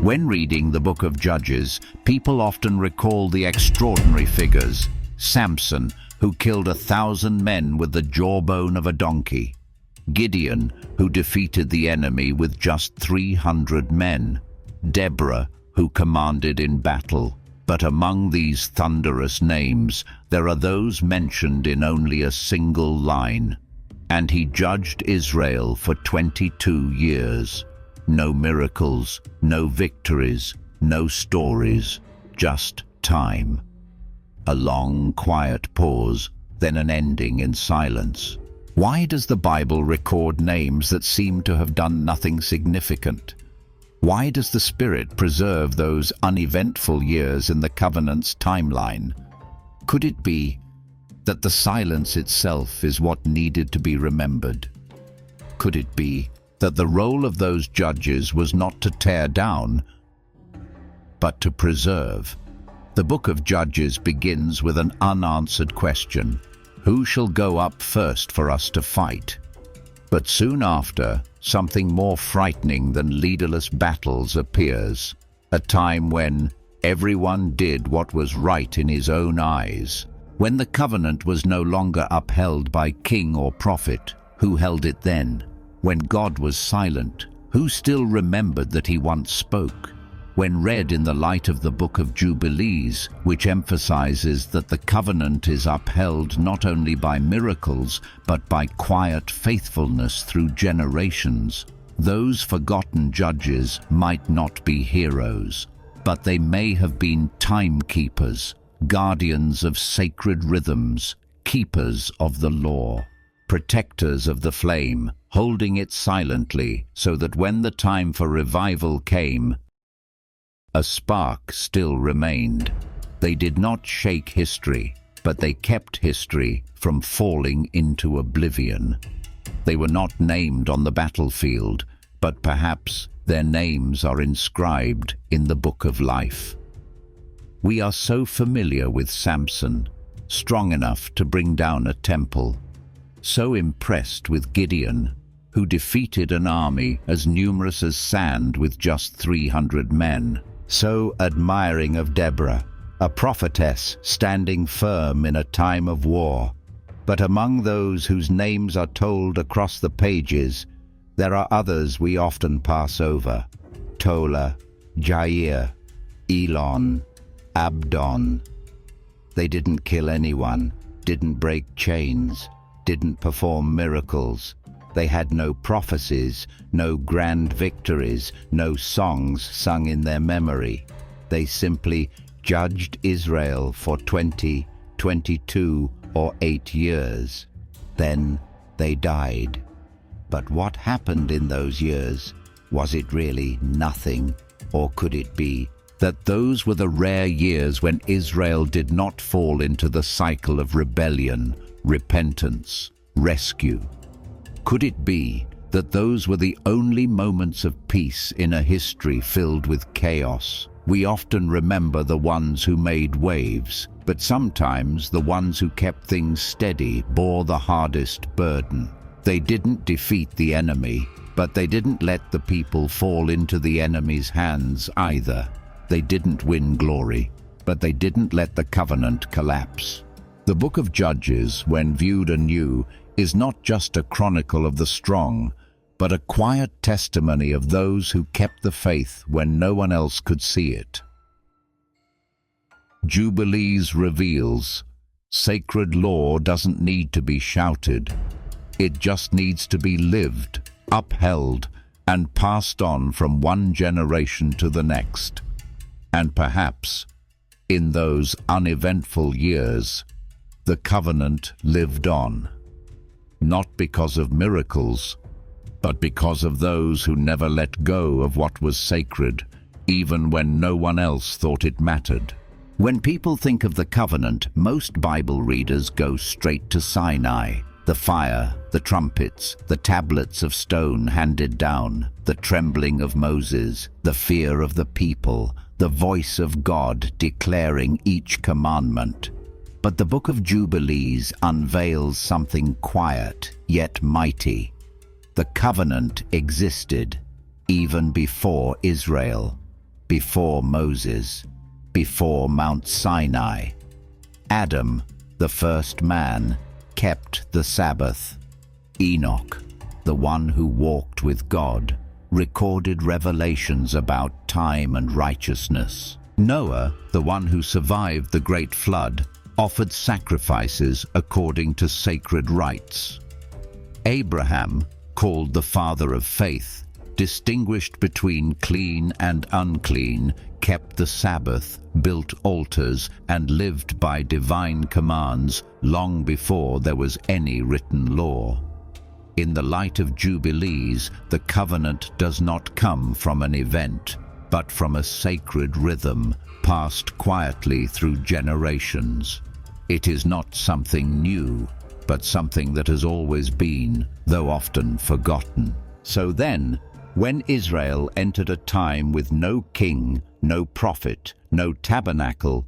When reading the Book of Judges, people often recall the extraordinary figures. Samson, who killed 1,000 men with the jawbone of a donkey. Gideon, who defeated the enemy with just 300 men. Deborah, who commanded in battle. But among these thunderous names, there are those mentioned in only a single line. And he judged Israel for 22 years. No miracles, no victories, no stories, just time. A long, quiet pause, then an ending in silence. Why does the Bible record names that seem to have done nothing significant? Why does the Spirit preserve those uneventful years in the covenant's timeline? Could it be that the silence itself is what needed to be remembered? Could it be that the role of those judges was not to tear down, but to preserve? The Book of Judges begins with an unanswered question: who shall go up first for us to fight? But soon after, something more frightening than leaderless battles appears, a time when everyone did what was right in his own eyes. When the covenant was no longer upheld by king or prophet, who held it then? When God was silent, who still remembered that he once spoke? When read in the light of the Book of Jubilees, which emphasizes that the covenant is upheld not only by miracles, but by quiet faithfulness through generations, those forgotten judges might not be heroes, but they may have been timekeepers, guardians of sacred rhythms, keepers of the law, protectors of the flame, holding it silently so that when the time for revival came, a spark still remained. They did not shake history, but they kept history from falling into oblivion. They were not named on the battlefield, but perhaps their names are inscribed in the book of life. We are so familiar with Samson, strong enough to bring down a temple, so impressed with Gideon, who defeated an army as numerous as sand with just 300 men, so admiring of Deborah, a prophetess standing firm in a time of war. But among those whose names are told across the pages, there are others we often pass over: Tola, Jair, Elon, Abdon. They didn't kill anyone, didn't break chains, didn't perform miracles. They had no prophecies, no grand victories, no songs sung in their memory. They simply judged Israel for 20, 22, or 8 years. Then they died. But what happened in those years? Was it really nothing? Or could it be that those were the rare years when Israel did not fall into the cycle of rebellion, repentance, rescue? Could it be that those were the only moments of peace in a history filled with chaos? We often remember the ones who made waves, but sometimes the ones who kept things steady bore the hardest burden. They didn't defeat the enemy, but they didn't let the people fall into the enemy's hands either. They didn't win glory, but they didn't let the covenant collapse. The Book of Judges, when viewed anew, is not just a chronicle of the strong, but a quiet testimony of those who kept the faith when no one else could see it. Jubilees reveals, sacred law doesn't need to be shouted. It just needs to be lived, upheld, and passed on from one generation to the next. And perhaps, in those uneventful years, the covenant lived on. Not because of miracles, but because of those who never let go of what was sacred, even when no one else thought it mattered. When people think of the covenant, most Bible readers go straight to Sinai. The fire, the trumpets, the tablets of stone handed down, the trembling of Moses, the fear of the people, the voice of God declaring each commandment. But the Book of Jubilees unveils something quiet yet mighty. The covenant existed even before Israel. before Moses, before Mount Sinai. Adam, the first man, kept the Sabbath. Enoch, the one who walked with God, recorded revelations about time and righteousness. Noah, the one who survived the great flood, offered sacrifices according to sacred rites. Abraham, called the father of faith, distinguished between clean and unclean, kept the Sabbath, built altars, and lived by divine commands long before there was any written law. In the light of Jubilees, the covenant does not come from an event, but from a sacred rhythm passed quietly through generations. It is not something new, but something that has always been, though often forgotten. So then, when Israel entered a time with no king, no prophet, no tabernacle,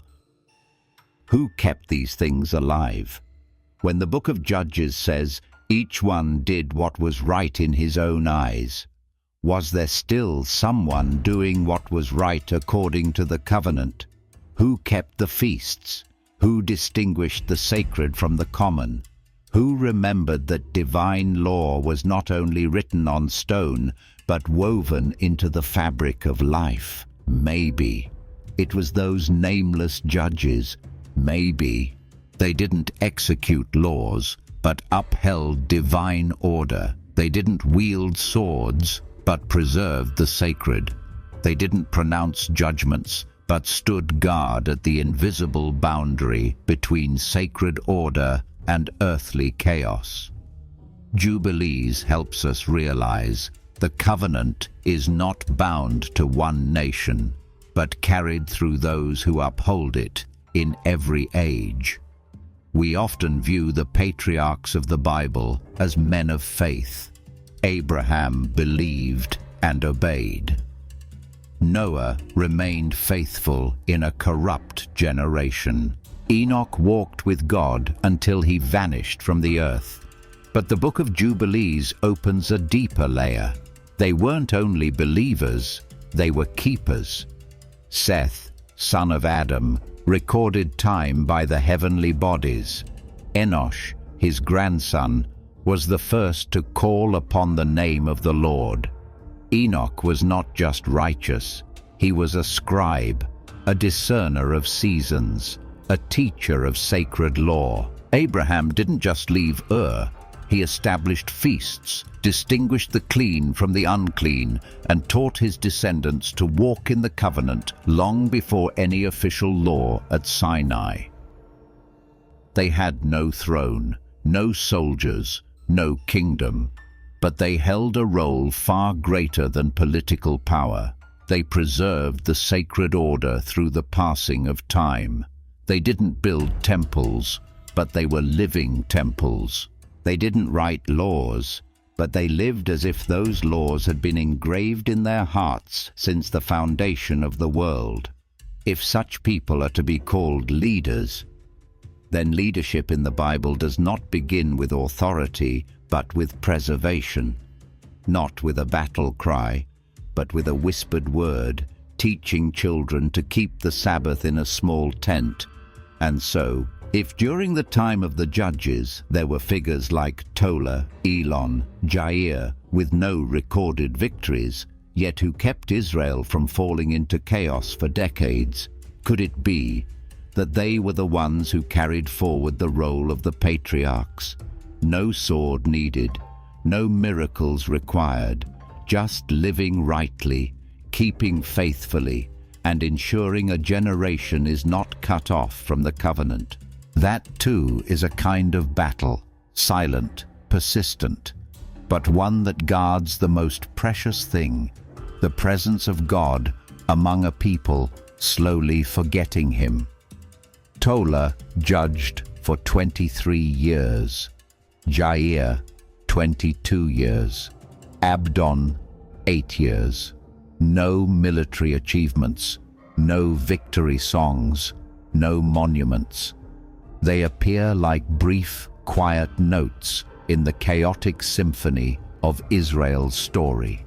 who kept these things alive? When the Book of Judges says, each one did what was right in his own eyes, was there still someone doing what was right according to the covenant? Who kept the feasts? Who distinguished the sacred from the common? Who remembered that divine law was not only written on stone, but woven into the fabric of life? Maybe it was those nameless judges. Maybe they didn't execute laws, but upheld divine order. They didn't wield swords, but preserved the sacred. They didn't pronounce judgments, but stood guard at the invisible boundary between sacred order and earthly chaos. Jubilees helps us realize the covenant is not bound to one nation, but carried through those who uphold it in every age. We often view the patriarchs of the Bible as men of faith. Abraham believed and obeyed. Noah remained faithful in a corrupt generation. Enoch walked with God until he vanished from the earth. But the Book of Jubilees opens a deeper layer. They weren't only believers, they were keepers. Seth, son of Adam, recorded time by the heavenly bodies. Enoch, his grandson, was the first to call upon the name of the Lord. Enoch was not just righteous, he was a scribe, a discerner of seasons, a teacher of sacred law. Abraham didn't just leave Ur, he established feasts, distinguished the clean from the unclean, and taught his descendants to walk in the covenant long before any official law at Sinai. They had no throne, no soldiers, no kingdom, but they held a role far greater than political power. They preserved the sacred order through the passing of time. They didn't build temples, but they were living temples. They didn't write laws, but they lived as if those laws had been engraved in their hearts since the foundation of the world. If such people are to be called leaders, then leadership in the Bible does not begin with authority, but with preservation. Not with a battle cry, but with a whispered word, teaching children to keep the Sabbath in a small tent. And so, if during the time of the judges there were figures like Tola, Elon, Jair, with no recorded victories, yet who kept Israel from falling into chaos for decades, could it be that they were the ones who carried forward the role of the patriarchs? No sword needed, no miracles required, just living rightly, keeping faithfully, and ensuring a generation is not cut off from the covenant. That too is a kind of battle, silent, persistent, but one that guards the most precious thing, the presence of God among a people slowly forgetting him. Tola judged for 23 years, Jair 22 years, Abdon 8 years. No military achievements, no victory songs, no monuments. They appear like brief, quiet notes in the chaotic symphony of Israel's story.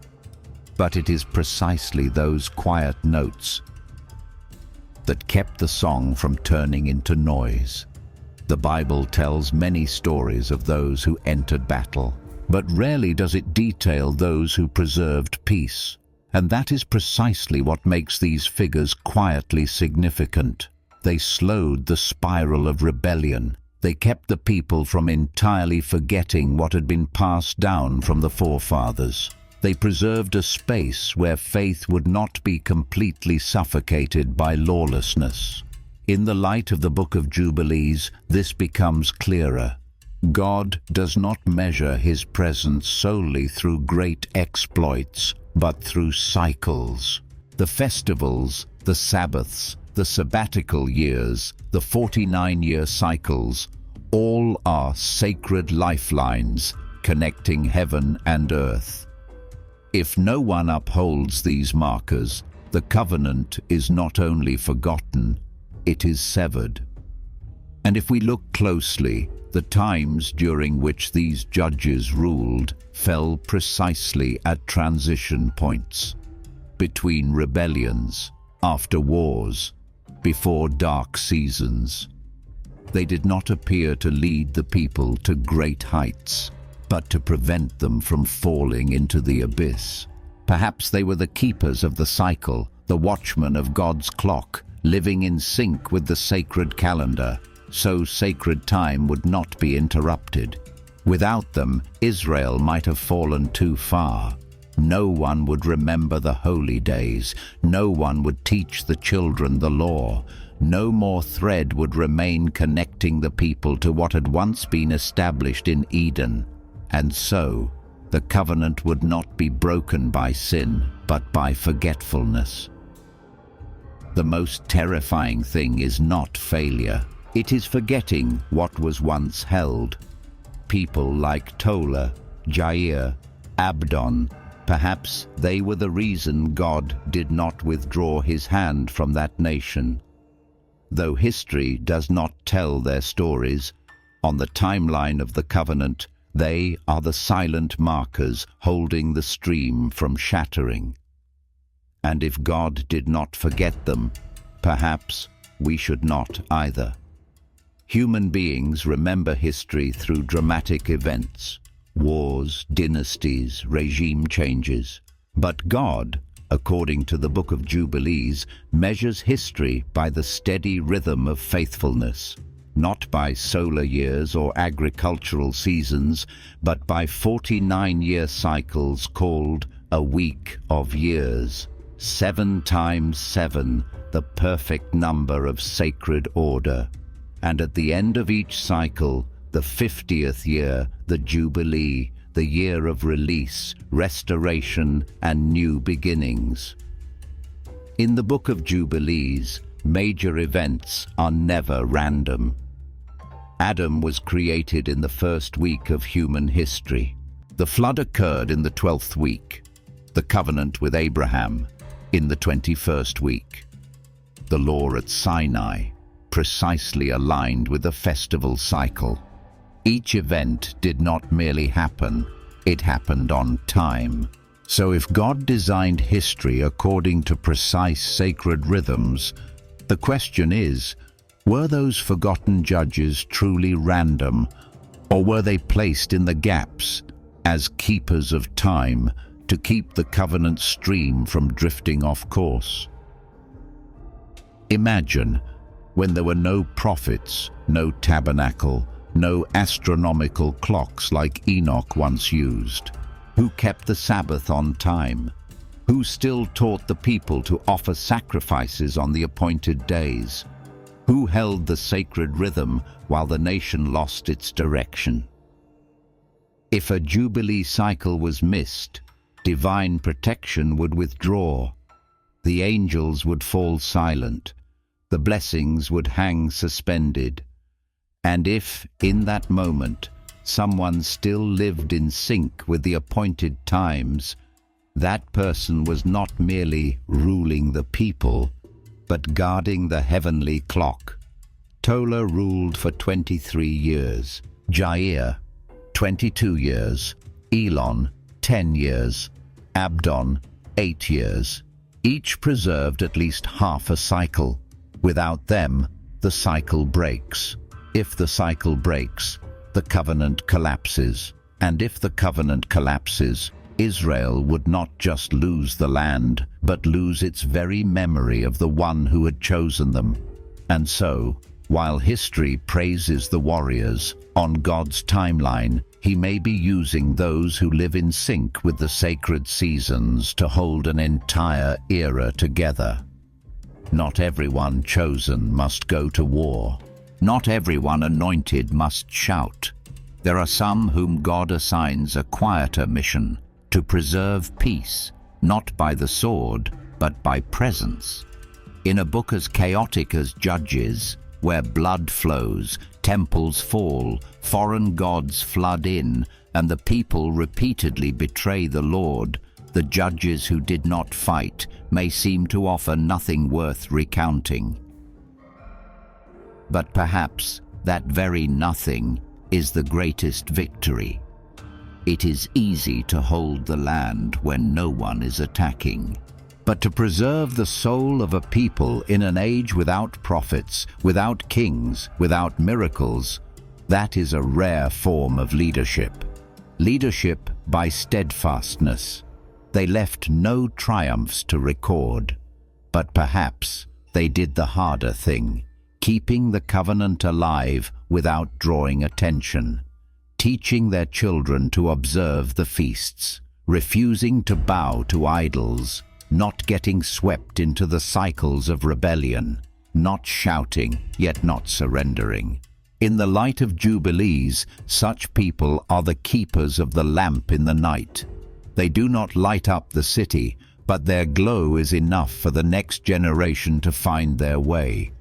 But it is precisely those quiet notes that kept the song from turning into noise. The Bible tells many stories of those who entered battle, but rarely does it detail those who preserved peace. And that is precisely what makes these figures quietly significant. They slowed the spiral of rebellion. They kept the people from entirely forgetting what had been passed down from the forefathers. They preserved a space where faith would not be completely suffocated by lawlessness. In the light of the Book of Jubilees, this becomes clearer. God does not measure his presence solely through great exploits, but through cycles. The festivals, the Sabbaths, the sabbatical years, the 49-year cycles, all are sacred lifelines connecting heaven and earth. If no one upholds these markers, the covenant is not only forgotten, it is severed. And if we look closely, the times during which these judges ruled fell precisely at transition points, between rebellions, after wars, before dark seasons. They did not appear to lead the people to great heights, but to prevent them from falling into the abyss. Perhaps they were the keepers of the cycle, the watchmen of God's clock, living in sync with the sacred calendar, so sacred time would not be interrupted. Without them, Israel might have fallen too far. No one would remember the holy days. No one would teach the children the law. No more thread would remain connecting the people to what had once been established in Eden. And so, the covenant would not be broken by sin, but by forgetfulness. The most terrifying thing is not failure. It is forgetting what was once held. People like Tola, Jair, Abdon, perhaps they were the reason God did not withdraw his hand from that nation. Though history does not tell their stories, on the timeline of the covenant, they are the silent markers holding the stream from shattering. And if God did not forget them, perhaps we should not either. Human beings remember history through dramatic events, wars, dynasties, regime changes. But God, according to the Book of Jubilees, measures history by the steady rhythm of faithfulness, not by solar years or agricultural seasons, but by 49-year cycles called a week of years. 7 times 7, the perfect number of sacred order. And at the end of each cycle, the 50th year, the Jubilee, the year of release, restoration, and new beginnings. In the Book of Jubilees, major events are never random. Adam was created in the first week of human history. The flood occurred in the 12th week. The covenant with Abraham in the 21st week. The law at Sinai, precisely aligned with the festival cycle. Each event did not merely happen, it happened on time. So if God designed history according to precise sacred rhythms, the question is, were those forgotten judges truly random, or were they placed in the gaps as keepers of time to keep the covenant stream from drifting off course? Imagine when there were no prophets, no tabernacle, no astronomical clocks like Enoch once used. Who kept the Sabbath on time? Who still taught the people to offer sacrifices on the appointed days? Who held the sacred rhythm while the nation lost its direction? If a Jubilee cycle was missed, divine protection would withdraw. The angels would fall silent. The blessings would hang suspended. And if, in that moment, someone still lived in sync with the appointed times, that person was not merely ruling the people, but guarding the heavenly clock. Tola ruled for 23 years, Jair, 22 years, Elon, 10 years, Abdon, 8 years. Each preserved at least half a cycle. Without them, the cycle breaks. If the cycle breaks, the covenant collapses. And if the covenant collapses, Israel would not just lose the land, but lose its very memory of the one who had chosen them. And so, while history praises the warriors, on God's timeline, He may be using those who live in sync with the sacred seasons to hold an entire era together. Not everyone chosen must go to war. Not everyone anointed must shout. There are some whom God assigns a quieter mission, to preserve peace, not by the sword, but by presence. In a book as chaotic as Judges, where blood flows, temples fall, foreign gods flood in, and the people repeatedly betray the Lord, the judges who did not fight may seem to offer nothing worth recounting. But perhaps that very nothing is the greatest victory. It is easy to hold the land when no one is attacking. But to preserve the soul of a people in an age without prophets, without kings, without miracles, that is a rare form of leadership. Leadership by steadfastness. They left no triumphs to record, but perhaps they did the harder thing, keeping the covenant alive without drawing attention, teaching their children to observe the feasts, refusing to bow to idols, not getting swept into the cycles of rebellion, not shouting, yet not surrendering. In the light of Jubilees, such people are the keepers of the lamp in the night. They do not light up the city, but their glow is enough for the next generation to find their way.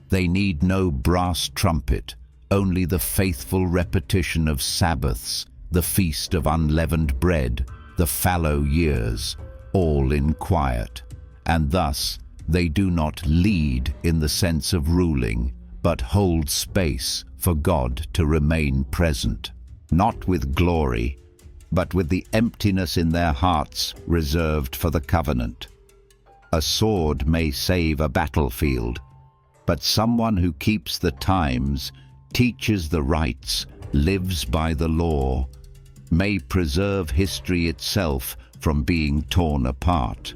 They need no brass trumpet, only the faithful repetition of Sabbaths, the feast of unleavened bread, the fallow years, all in quiet. And thus they do not lead in the sense of ruling, but hold space for God to remain present, not with glory, but with the emptiness in their hearts reserved for the covenant. A sword may save a battlefield, but someone who keeps the times, teaches the rights, lives by the law, may preserve history itself from being torn apart.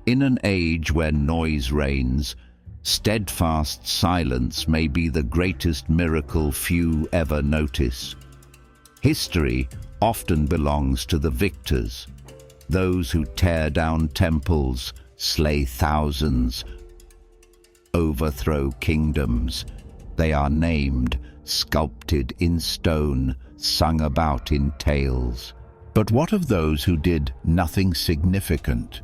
In an age where noise reigns, steadfast silence may be the greatest miracle few ever notice. History often belongs to the victors, those who tear down temples, slay thousands, overthrow kingdoms. They are named, sculpted in stone, sung about in tales. But what of those who did nothing significant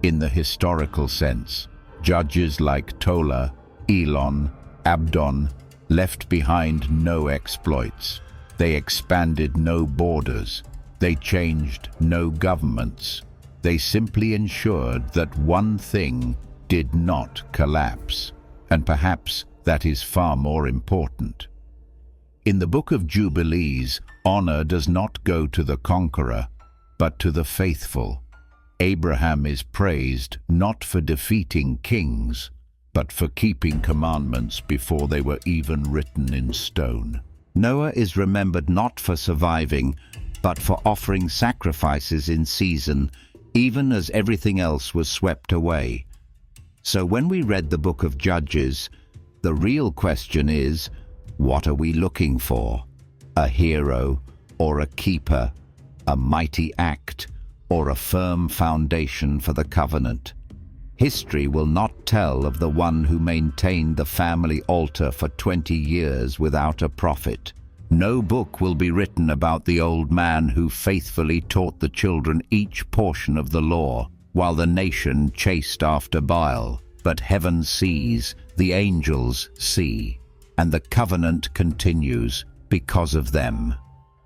in the historical sense? Judges like Tola, Elon, Abdon left behind no exploits. They expanded no borders. They changed no governments. They simply ensured that one thing did not collapse. And perhaps that is far more important. In the Book of Jubilees, honor does not go to the conqueror, but to the faithful. Abraham is praised not for defeating kings, but for keeping commandments before they were even written in stone. Noah is remembered not for surviving, but for offering sacrifices in season, even as everything else was swept away. So when we read the Book of Judges, the real question is, what are we looking for? A hero or a keeper, a mighty act or a firm foundation for the covenant? History will not tell of the one who maintained the family altar for 20 years without a prophet. No book will be written about the old man who faithfully taught the children each portion of the law, while the nation chased after Baal. But heaven sees, the angels see, and the covenant continues because of them.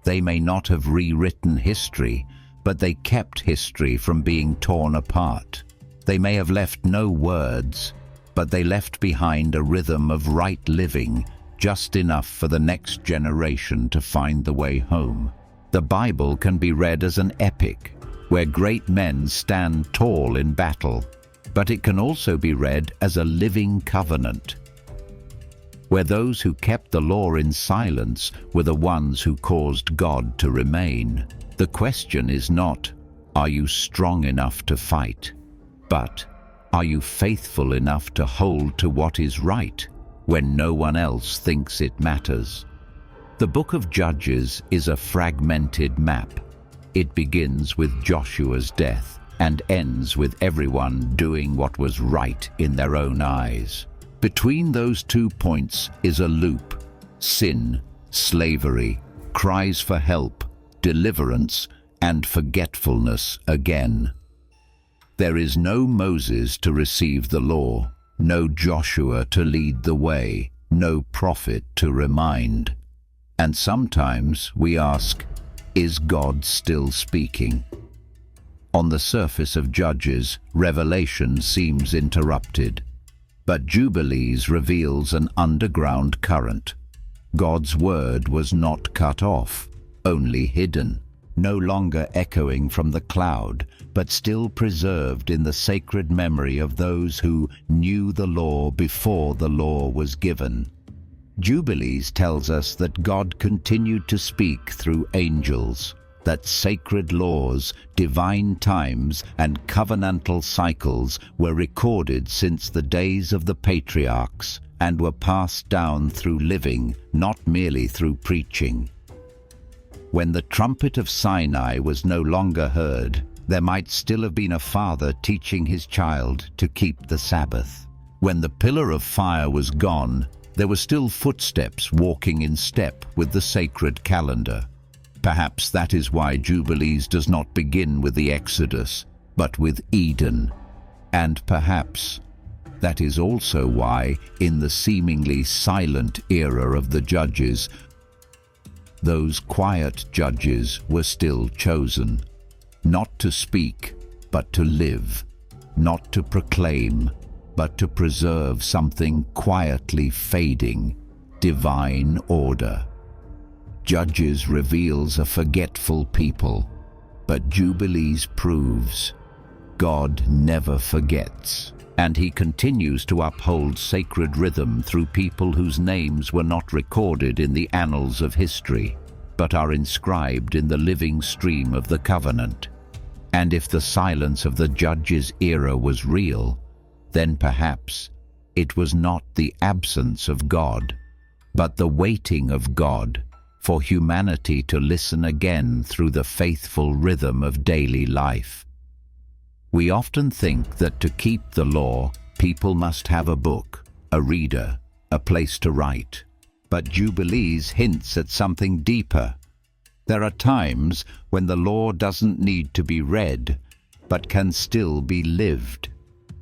They may not have rewritten history, but they kept history from being torn apart. They may have left no words, but they left behind a rhythm of right living, just enough for the next generation to find the way home. The Bible can be read as an epic, where great men stand tall in battle, but it can also be read as a living covenant, where those who kept the law in silence were the ones who caused God to remain. The question is not, are you strong enough to fight? But, are you faithful enough to hold to what is right when no one else thinks it matters? The Book of Judges is a fragmented map. It begins with Joshua's death and ends with everyone doing what was right in their own eyes. Between those 2 points is a loop: sin, slavery, cries for help, deliverance, and forgetfulness again. There is no Moses to receive the law, no Joshua to lead the way, no prophet to remind. And sometimes we ask, is God still speaking? On the surface of Judges, revelation seems interrupted. But Jubilees reveals an underground current. God's word was not cut off, only hidden, no longer echoing from the cloud, but still preserved in the sacred memory of those who knew the law before the law was given. Jubilees tells us that God continued to speak through angels, that sacred laws, divine times, and covenantal cycles were recorded since the days of the patriarchs and were passed down through living, not merely through preaching. When the trumpet of Sinai was no longer heard, there might still have been a father teaching his child to keep the Sabbath. When the pillar of fire was gone, there were still footsteps walking in step with the sacred calendar. Perhaps that is why Jubilees does not begin with the Exodus, but with Eden. And perhaps that is also why, in the seemingly silent era of the Judges, those quiet judges were still chosen, not to speak, but to live, not to proclaim, but to preserve something quietly fading, divine order. Judges reveals a forgetful people, but Jubilees proves God never forgets, and he continues to uphold sacred rhythm through people whose names were not recorded in the annals of history, but are inscribed in the living stream of the covenant. And if the silence of the Judges' era was real, then perhaps it was not the absence of God, but the waiting of God for humanity to listen again through the faithful rhythm of daily life. We often think that to keep the law, people must have a book, a reader, a place to write. But Jubilees hints at something deeper. There are times when the law doesn't need to be read, but can still be lived.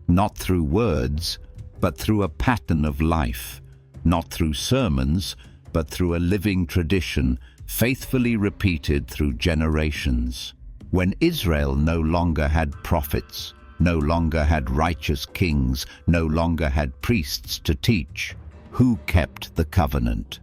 Not through words, but through a pattern of life. Not through sermons, but through a living tradition, faithfully repeated through generations. When Israel no longer had prophets, no longer had righteous kings, no longer had priests to teach, who kept the covenant?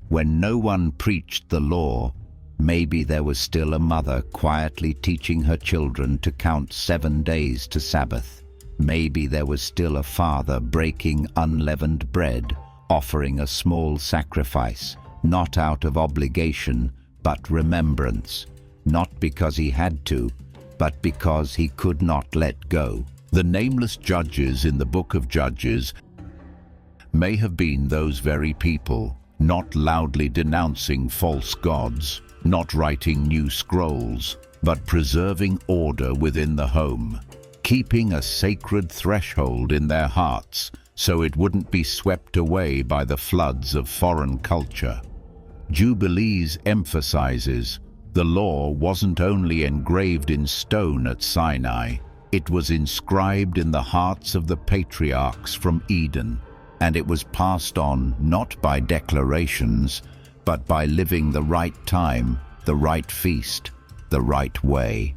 When no one preached the law, maybe there was still a mother quietly teaching her children to count 7 days to Sabbath. Maybe there was still a father breaking unleavened bread, offering a small sacrifice, not out of obligation, but remembrance, not because he had to, but because he could not let go. The nameless judges in the Book of Judges may have been those very people, not loudly denouncing false gods, not writing new scrolls, but preserving order within the home, keeping a sacred threshold in their hearts so it wouldn't be swept away by the floods of foreign culture. Jubilees emphasizes the law wasn't only engraved in stone at Sinai, it was inscribed in the hearts of the patriarchs from Eden, and it was passed on not by declarations, but by living the right time, the right feast, the right way.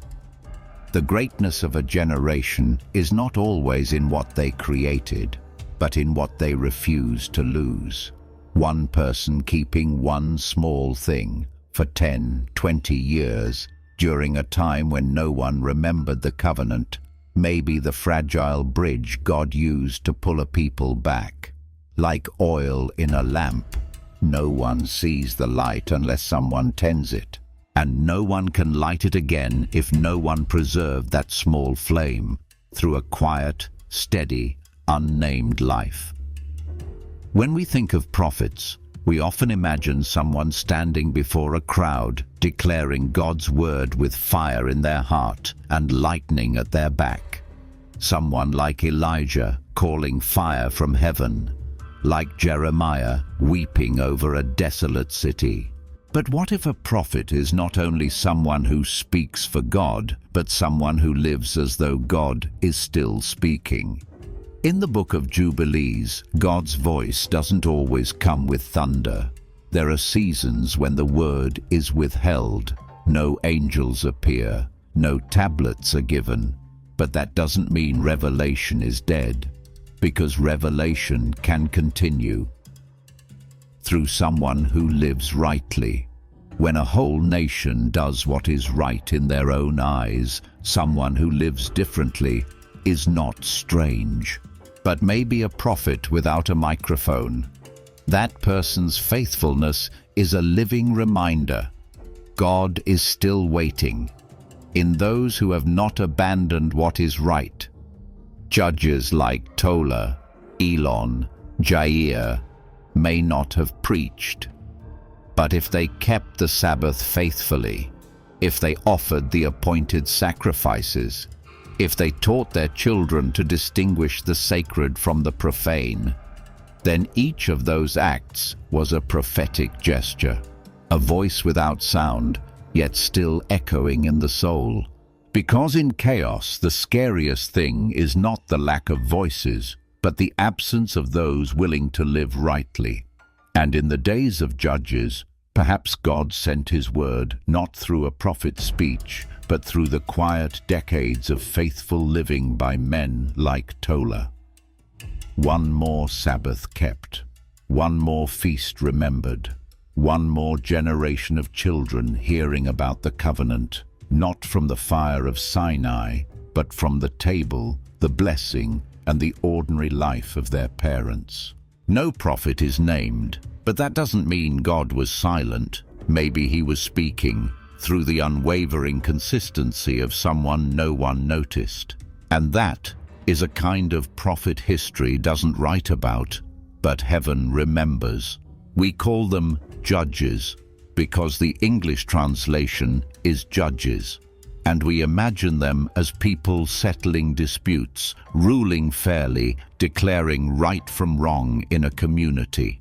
The greatness of a generation is not always in what they created, but in what they refuse to lose. One person keeping one small thing for 10, 20 years during a time when no one remembered the covenant, maybe the fragile bridge God used to pull a people back. Like oil in a lamp, no one sees the light unless someone tends it, and no one can light it again if no one preserved that small flame through a quiet, steady, unnamed life. When we think of prophets, we often imagine someone standing before a crowd, declaring God's word with fire in their heart and lightning at their back. Someone like Elijah calling fire from heaven, like Jeremiah weeping over a desolate city. But what if a prophet is not only someone who speaks for God, but someone who lives as though God is still speaking? In the Book of Jubilees, God's voice doesn't always come with thunder. There are seasons when the word is withheld, no angels appear, no tablets are given. But that doesn't mean revelation is dead, because revelation can continue through someone who lives rightly. When a whole nation does what is right in their own eyes, someone who lives differently is not strange, but maybe a prophet without a microphone. That person's faithfulness is a living reminder. God is still waiting in those who have not abandoned what is right. Judges like Tola, Elon, Jair may not have preached, but if they kept the Sabbath faithfully, if they offered the appointed sacrifices, if they taught their children to distinguish the sacred from the profane, then each of those acts was a prophetic gesture, a voice without sound, yet still echoing in the soul. Because in chaos, the scariest thing is not the lack of voices, but the absence of those willing to live rightly. And in the days of Judges, perhaps God sent his word not through a prophet's speech, but through the quiet decades of faithful living by men like Tola. One more Sabbath kept, one more feast remembered, one more generation of children hearing about the covenant, not from the fire of Sinai, but from the table, the blessing, and the ordinary life of their parents. No prophet is named, but that doesn't mean God was silent. Maybe he was speaking through the unwavering consistency of someone no one noticed. And that is a kind of prophet history doesn't write about, but heaven remembers. We call them judges because the English translation is judges, and we imagine them as people settling disputes, ruling fairly, declaring right from wrong in a community.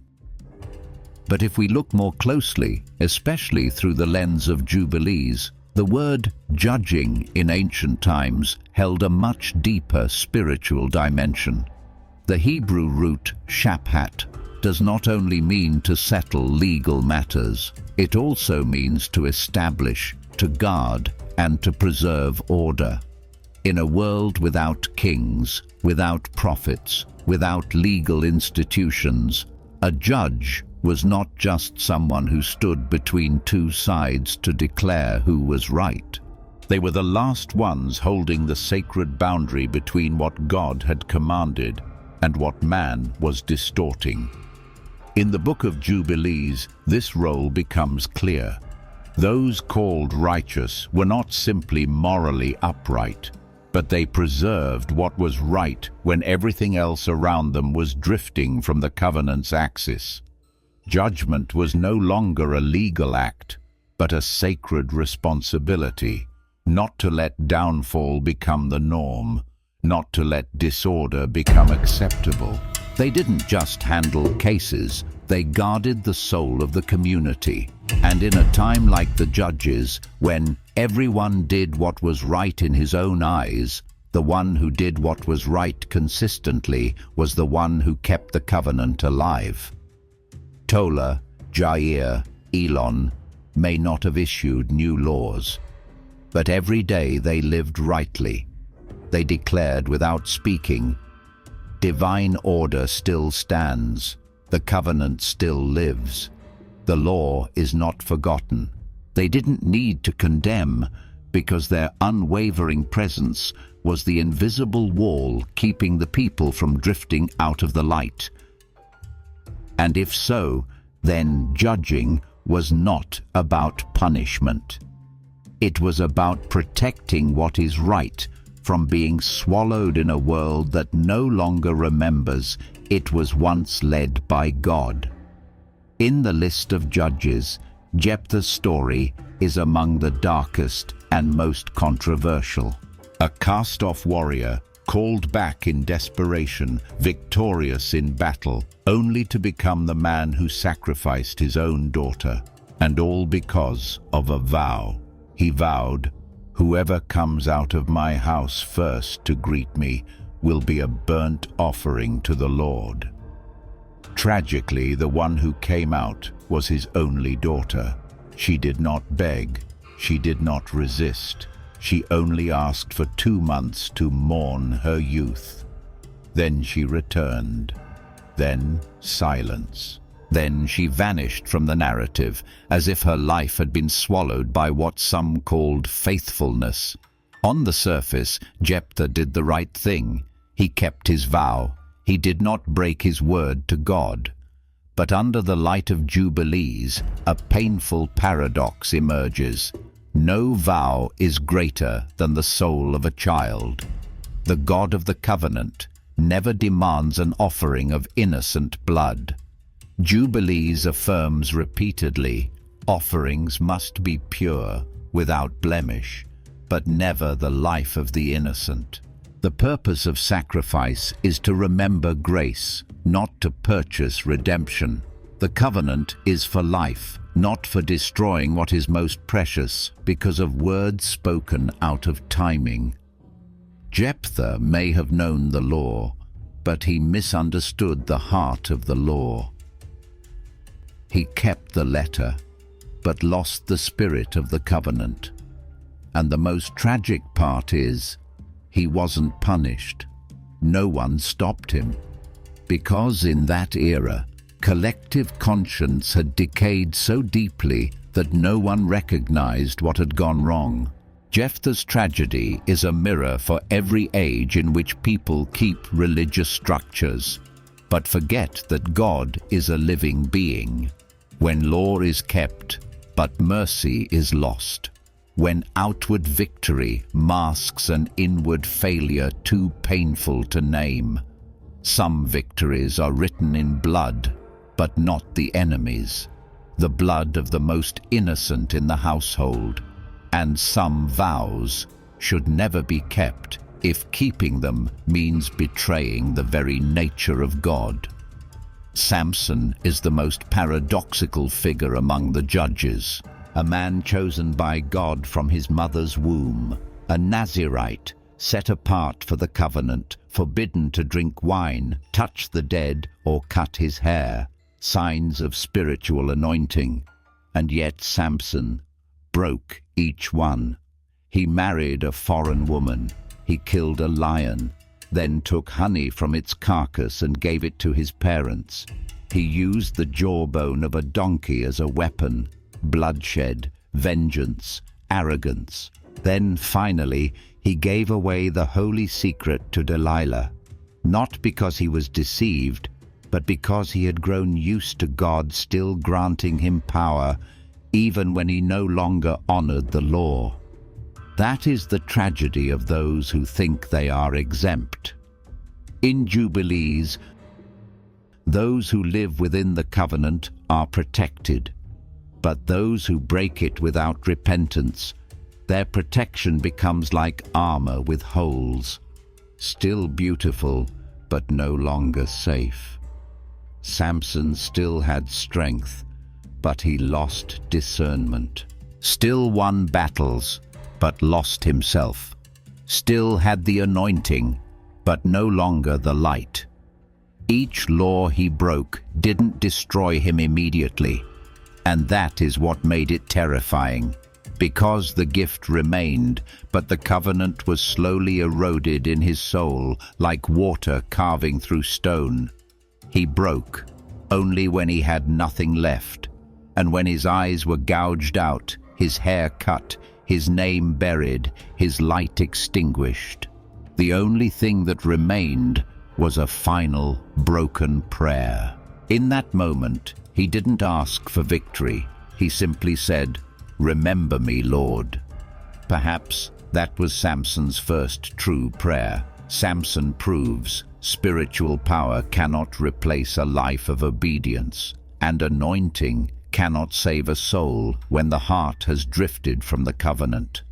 But if we look more closely, especially through the lens of Jubilees, the word judging in ancient times held a much deeper spiritual dimension. The Hebrew root shaphat does not only mean to settle legal matters, it also means to establish, to guard, and to preserve order. In a world without kings, without prophets, without legal institutions, a judge was not just someone who stood between two sides to declare who was right. They were the last ones holding the sacred boundary between what God had commanded and what man was distorting. In the Book of Jubilees, this role becomes clear. Those called righteous were not simply morally upright, but they preserved what was right when everything else around them was drifting from the covenant's axis. Judgment was no longer a legal act, but a sacred responsibility, not to let downfall become the norm, not to let disorder become acceptable. They didn't just handle cases, they guarded the soul of the community. And in a time like the Judges, when everyone did what was right in his own eyes, the one who did what was right consistently was the one who kept the covenant alive. Tola, Jair, Elon may not have issued new laws, but every day they lived rightly. They declared without speaking, divine order still stands, the covenant still lives, the law is not forgotten. They didn't need to condemn, because their unwavering presence was the invisible wall keeping the people from drifting out of the light. And if so, then judging was not about punishment. It was about protecting what is right from being swallowed in a world that no longer remembers it was once led by God. In the list of judges, Jephthah's story is among the darkest and most controversial. A cast-off warrior, called back in desperation, victorious in battle, only to become the man who sacrificed his own daughter, and all because of a vow. He vowed, "Whoever comes out of my house first to greet me will be a burnt offering to the Lord." Tragically, the one who came out was his only daughter. She did not beg, she did not resist. She only asked for 2 months to mourn her youth. Then she returned. Then silence. Then she vanished from the narrative, as if her life had been swallowed by what some called faithfulness. On the surface, Jephthah did the right thing. He kept his vow. He did not break his word to God. But under the light of Jubilees, a painful paradox emerges. No vow is greater than the soul of a child. The God of the covenant never demands an offering of innocent blood. Jubilees affirms repeatedly, offerings must be pure, without blemish, but never the life of the innocent. The purpose of sacrifice is to remember grace, not to purchase redemption. The covenant is for life, not for destroying what is most precious because of words spoken out of timing. Jephthah may have known the law, but he misunderstood the heart of the law. He kept the letter, but lost the spirit of the covenant. And the most tragic part is, he wasn't punished. No one stopped him. Because in that era, collective conscience had decayed so deeply that no one recognized what had gone wrong. Jephthah's tragedy is a mirror for every age in which people keep religious structures, but forget that God is a living being. When law is kept, but mercy is lost. When outward victory masks an inward failure too painful to name. Some victories are written in blood, but not the enemy's, the blood of the most innocent in the household. And some vows should never be kept if keeping them means betraying the very nature of God. Samson is the most paradoxical figure among the judges. A man chosen by God from his mother's womb, a Nazirite, set apart for the covenant, forbidden to drink wine, touch the dead, or cut his hair, signs of spiritual anointing. And yet Samson broke each one. He married a foreign woman, he killed a lion, then took honey from its carcass and gave it to his parents. He used the jawbone of a donkey as a weapon. Bloodshed, vengeance, arrogance. Then finally, he gave away the holy secret to Delilah, not because he was deceived, but because he had grown used to God still granting him power, even when he no longer honored the law. That is the tragedy of those who think they are exempt. In Jubilees, those who live within the covenant are protected. But those who break it without repentance, their protection becomes like armor with holes, still beautiful, but no longer safe. Samson still had strength, but he lost discernment. Still won battles, but lost himself. Still had the anointing, but no longer the light. Each law he broke didn't destroy him immediately. And that is what made it terrifying, because the gift remained, but the covenant was slowly eroded in his soul, like water carving through stone. He broke, only when he had nothing left, and when his eyes were gouged out, his hair cut, his name buried, his light extinguished. The only thing that remained was a final, broken prayer. In that moment, he didn't ask for victory. He simply said, "Remember me, Lord." Perhaps that was Samson's first true prayer. Samson proves spiritual power cannot replace a life of obedience, and anointing cannot save a soul when the heart has drifted from the covenant.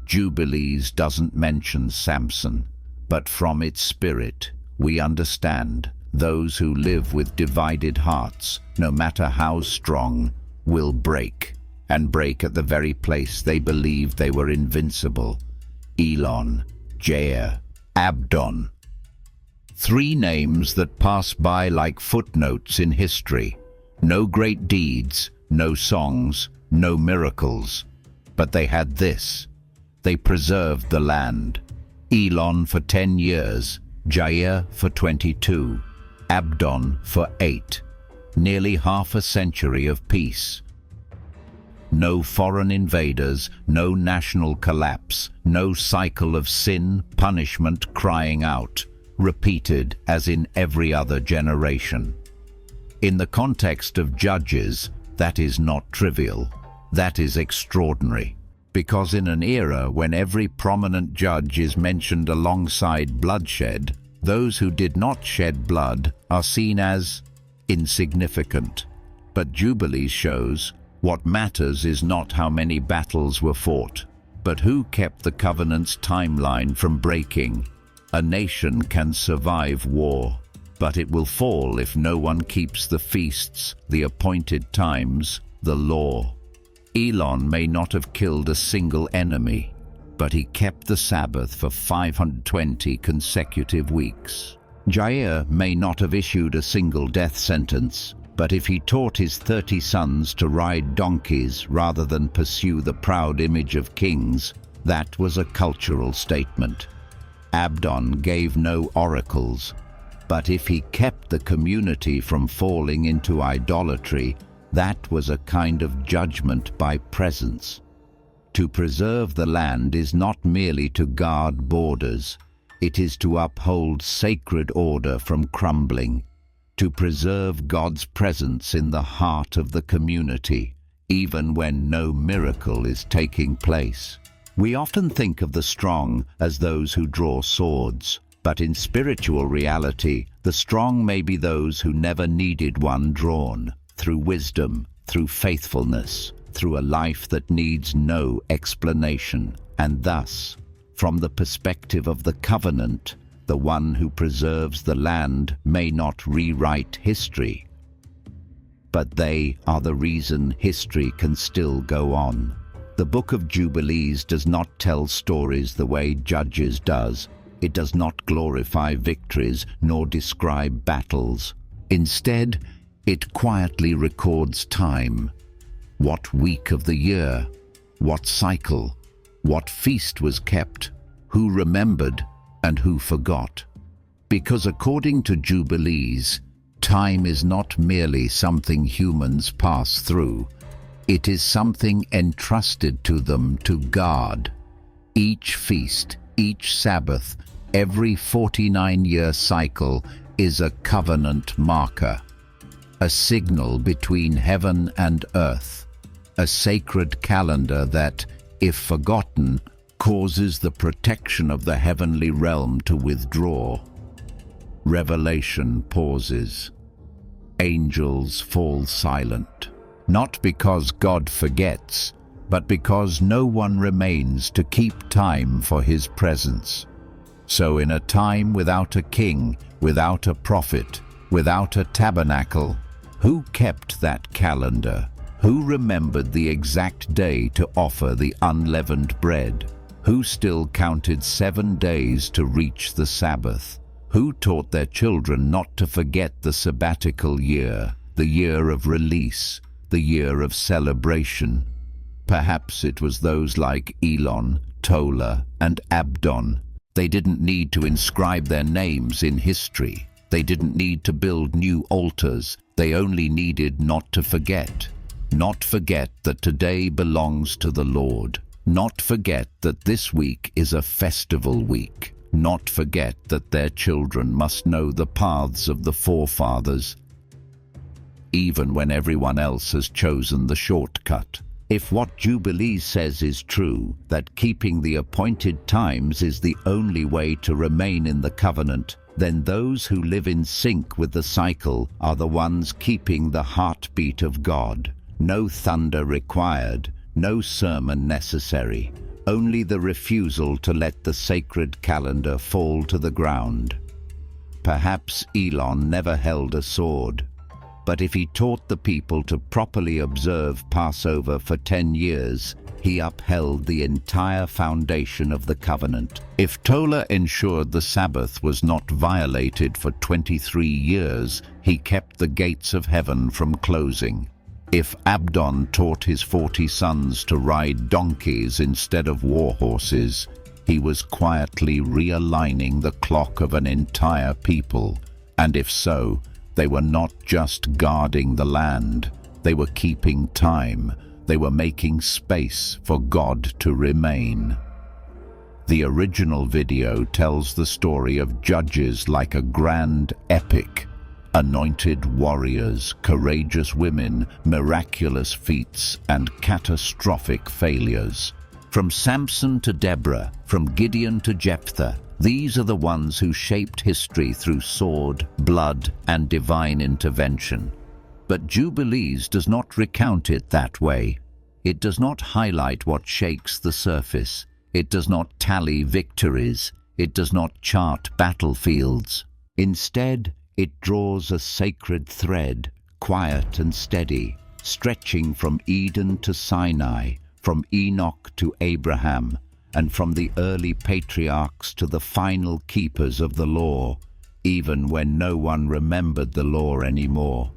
Jubilees doesn't mention Samson, but from its spirit we understand those who live with divided hearts, no matter how strong, will break, and break at the very place they believed they were invincible. Elon, Jair, Abdon. 3 names that pass by like footnotes in history. No great deeds, no songs, no miracles. But they had this. They preserved the land. Elon for 10 years, Jair for 22, Abdon for 8. Nearly half a century of peace. No foreign invaders, no national collapse, no cycle of sin, punishment, crying out, repeated as in every other generation. In the context of Judges, that is not trivial. That is extraordinary. Because in an era when every prominent judge is mentioned alongside bloodshed, those who did not shed blood are seen as insignificant. But Jubilee shows what matters is not how many battles were fought, but who kept the covenant's timeline from breaking. A nation can survive war, but it will fall if no one keeps the feasts, the appointed times, the law. Elon may not have killed a single enemy, but he kept the Sabbath for 520 consecutive weeks. Jair may not have issued a single death sentence, but if he taught his 30 sons to ride donkeys rather than pursue the proud image of kings, that was a cultural statement. Abdon gave no oracles, but if he kept the community from falling into idolatry, that was a kind of judgment by presence. To preserve the land is not merely to guard borders, it is to uphold sacred order from crumbling, to preserve God's presence in the heart of the community, even when no miracle is taking place. We often think of the strong as those who draw swords, but in spiritual reality, the strong may be those who never needed one drawn, through wisdom, through faithfulness, through a life that needs no explanation, and thus, from the perspective of the covenant, the one who preserves the land may not rewrite history, but they are the reason history can still go on. The Book of Jubilees does not tell stories the way Judges does. It does not glorify victories nor describe battles. Instead, it quietly records time. What week of the year? What cycle? What feast was kept? Who remembered and who forgot? Because according to Jubilees, time is not merely something humans pass through. It is something entrusted to them to guard. Each feast, each Sabbath, every 49-year cycle is a covenant marker, a signal between heaven and earth, a sacred calendar that, if forgotten, causes the protection of the heavenly realm to withdraw. Revelation pauses. Angels fall silent. Not because God forgets, but because no one remains to keep time for his presence. So in a time without a king, without a prophet, without a tabernacle, who kept that calendar? Who remembered the exact day to offer the unleavened bread? Who still counted 7 days to reach the Sabbath? Who taught their children not to forget the sabbatical year, the year of release, the year of celebration? Perhaps it was those like Elon, Tola, and Abdon. They didn't need to inscribe their names in history. They didn't need to build new altars. They only needed not to forget. Not forget that today belongs to the Lord. Not forget that this week is a festival week. Not forget that their children must know the paths of the forefathers, even when everyone else has chosen the shortcut. If what Jubilee says is true, that keeping the appointed times is the only way to remain in the covenant, then those who live in sync with the cycle are the ones keeping the heartbeat of God. No thunder required, no sermon necessary, only the refusal to let the sacred calendar fall to the ground. Perhaps Elon never held a sword, but if he taught the people to properly observe Passover for 10 years, he upheld the entire foundation of the covenant. If Tola ensured the Sabbath was not violated for 23 years, he kept the gates of heaven from closing. If Abdon taught his 40 sons to ride donkeys instead of war horses, he was quietly realigning the clock of an entire people. And if so, they were not just guarding the land, they were keeping time. They were making space for God to remain. The original video tells the story of judges like a grand epic. Anointed warriors, courageous women, miraculous feats, and catastrophic failures. From Samson to Deborah, from Gideon to Jephthah, these are the ones who shaped history through sword, blood, and divine intervention. But Jubilees does not recount it that way. It does not highlight what shakes the surface. It does not tally victories. It does not chart battlefields. Instead, it draws a sacred thread, quiet and steady, stretching from Eden to Sinai, from Enoch to Abraham, and from the early patriarchs to the final keepers of the law, even when no one remembered the law anymore.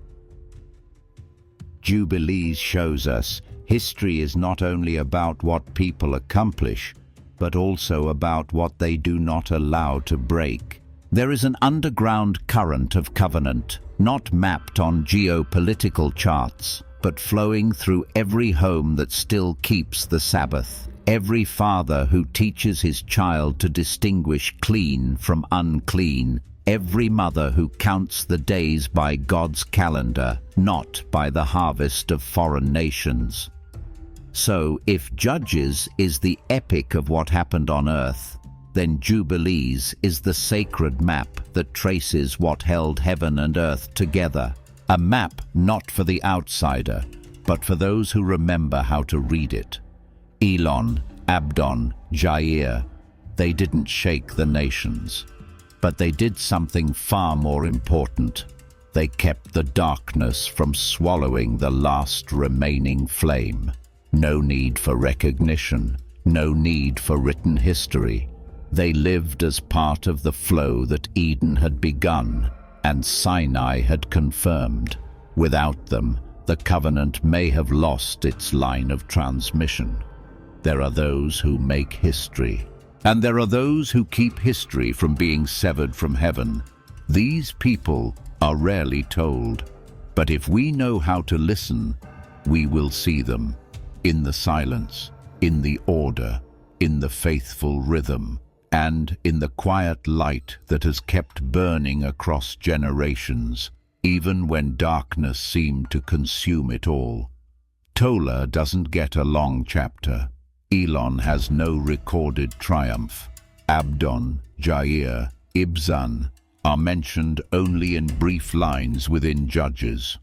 Jubilees shows us history is not only about what people accomplish, but also about what they do not allow to break. There is an underground current of covenant, not mapped on geopolitical charts, but flowing through every home that still keeps the Sabbath, every father who teaches his child to distinguish clean from unclean, every mother who counts the days by God's calendar, not by the harvest of foreign nations. So, if Judges is the epic of what happened on earth, then Jubilees is the sacred map that traces what held heaven and earth together. A map not for the outsider, but for those who remember how to read it. Elon, Abdon, Jair, they didn't shake the nations. But they did something far more important. They kept the darkness from swallowing the last remaining flame. No need for recognition, no need for written history. They lived as part of the flow that Eden had begun and Sinai had confirmed. Without them, the covenant may have lost its line of transmission. There are those who make history, and there are those who keep history from being severed from heaven. These people are rarely told, but if we know how to listen, we will see them. In the silence, in the order, in the faithful rhythm, and in the quiet light that has kept burning across generations, even when darkness seemed to consume it all. Tola doesn't get a long chapter. Elon has no recorded triumph. Abdon, Jair, Ibzan are mentioned only in brief lines within Judges.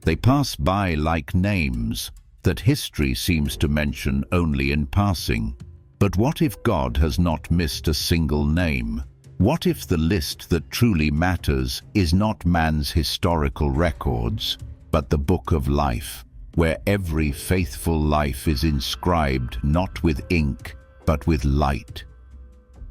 They pass by like names that history seems to mention only in passing. But what if God has not missed a single name? What if the list that truly matters is not man's historical records, but the book of life, where every faithful life is inscribed not with ink, but with light?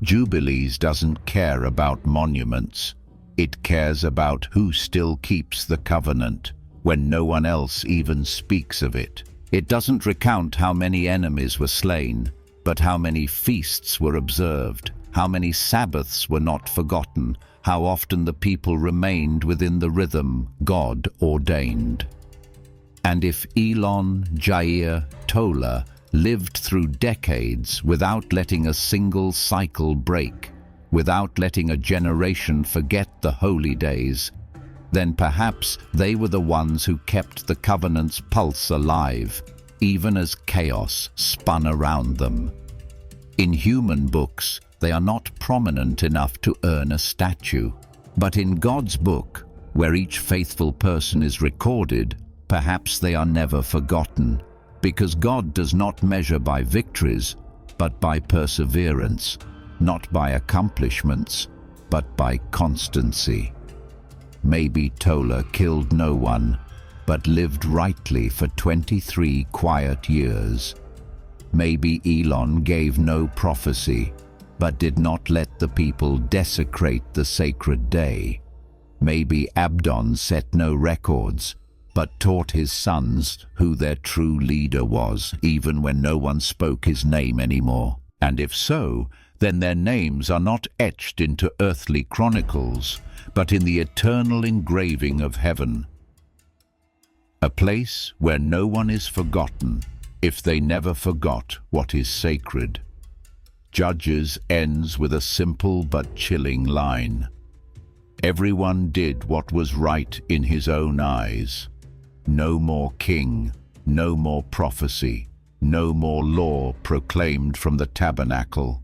Jubilees doesn't care about monuments. It cares about who still keeps the covenant when no one else even speaks of it. It doesn't recount how many enemies were slain, but how many feasts were observed, how many Sabbaths were not forgotten, how often the people remained within the rhythm God ordained. And if Elon, Jair, Tola lived through decades without letting a single cycle break, without letting a generation forget the holy days, then perhaps they were the ones who kept the covenant's pulse alive, even as chaos spun around them. In human books, they are not prominent enough to earn a statue. But in God's book, where each faithful person is recorded, perhaps they are never forgotten, because God does not measure by victories, but by perseverance, not by accomplishments, but by constancy. Maybe Tola killed no one, but lived rightly for 23 quiet years. Maybe Elon gave no prophecy, but did not let the people desecrate the sacred day. Maybe Abdon set no records, but taught his sons who their true leader was, even when no one spoke his name anymore. And if so, then their names are not etched into earthly chronicles, but in the eternal engraving of heaven. A place where no one is forgotten, if they never forgot what is sacred. Judges ends with a simple but chilling line. Everyone did what was right in his own eyes. No more king, no more prophecy, no more law proclaimed from the tabernacle.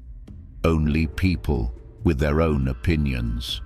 Only people with their own opinions.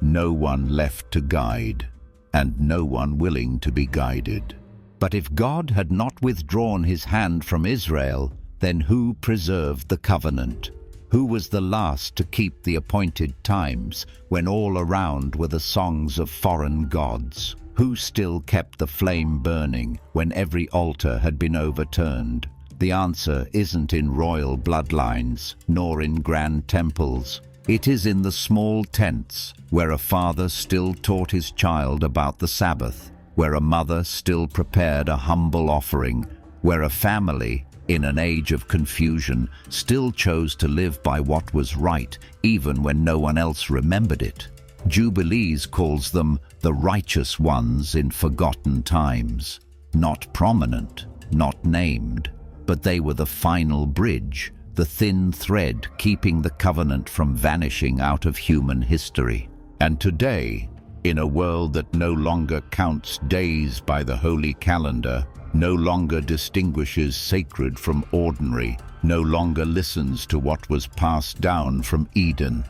No one left to guide, and no one willing to be guided. But if God had not withdrawn his hand from Israel, then who preserved the covenant? Who was the last to keep the appointed times, when all around were the songs of foreign gods? Who still kept the flame burning, when every altar had been overturned? The answer isn't in royal bloodlines, nor in grand temples. It is in the small tents, where a father still taught his child about the Sabbath, where a mother still prepared a humble offering, where a family, in an age of confusion, still chose to live by what was right, even when no one else remembered it. Jubilees calls them the righteous ones in forgotten times. Not prominent, not named, but they were the final bridge, the thin thread keeping the covenant from vanishing out of human history. And today, in a world that no longer counts days by the holy calendar, no longer distinguishes sacred from ordinary, no longer listens to what was passed down from Eden,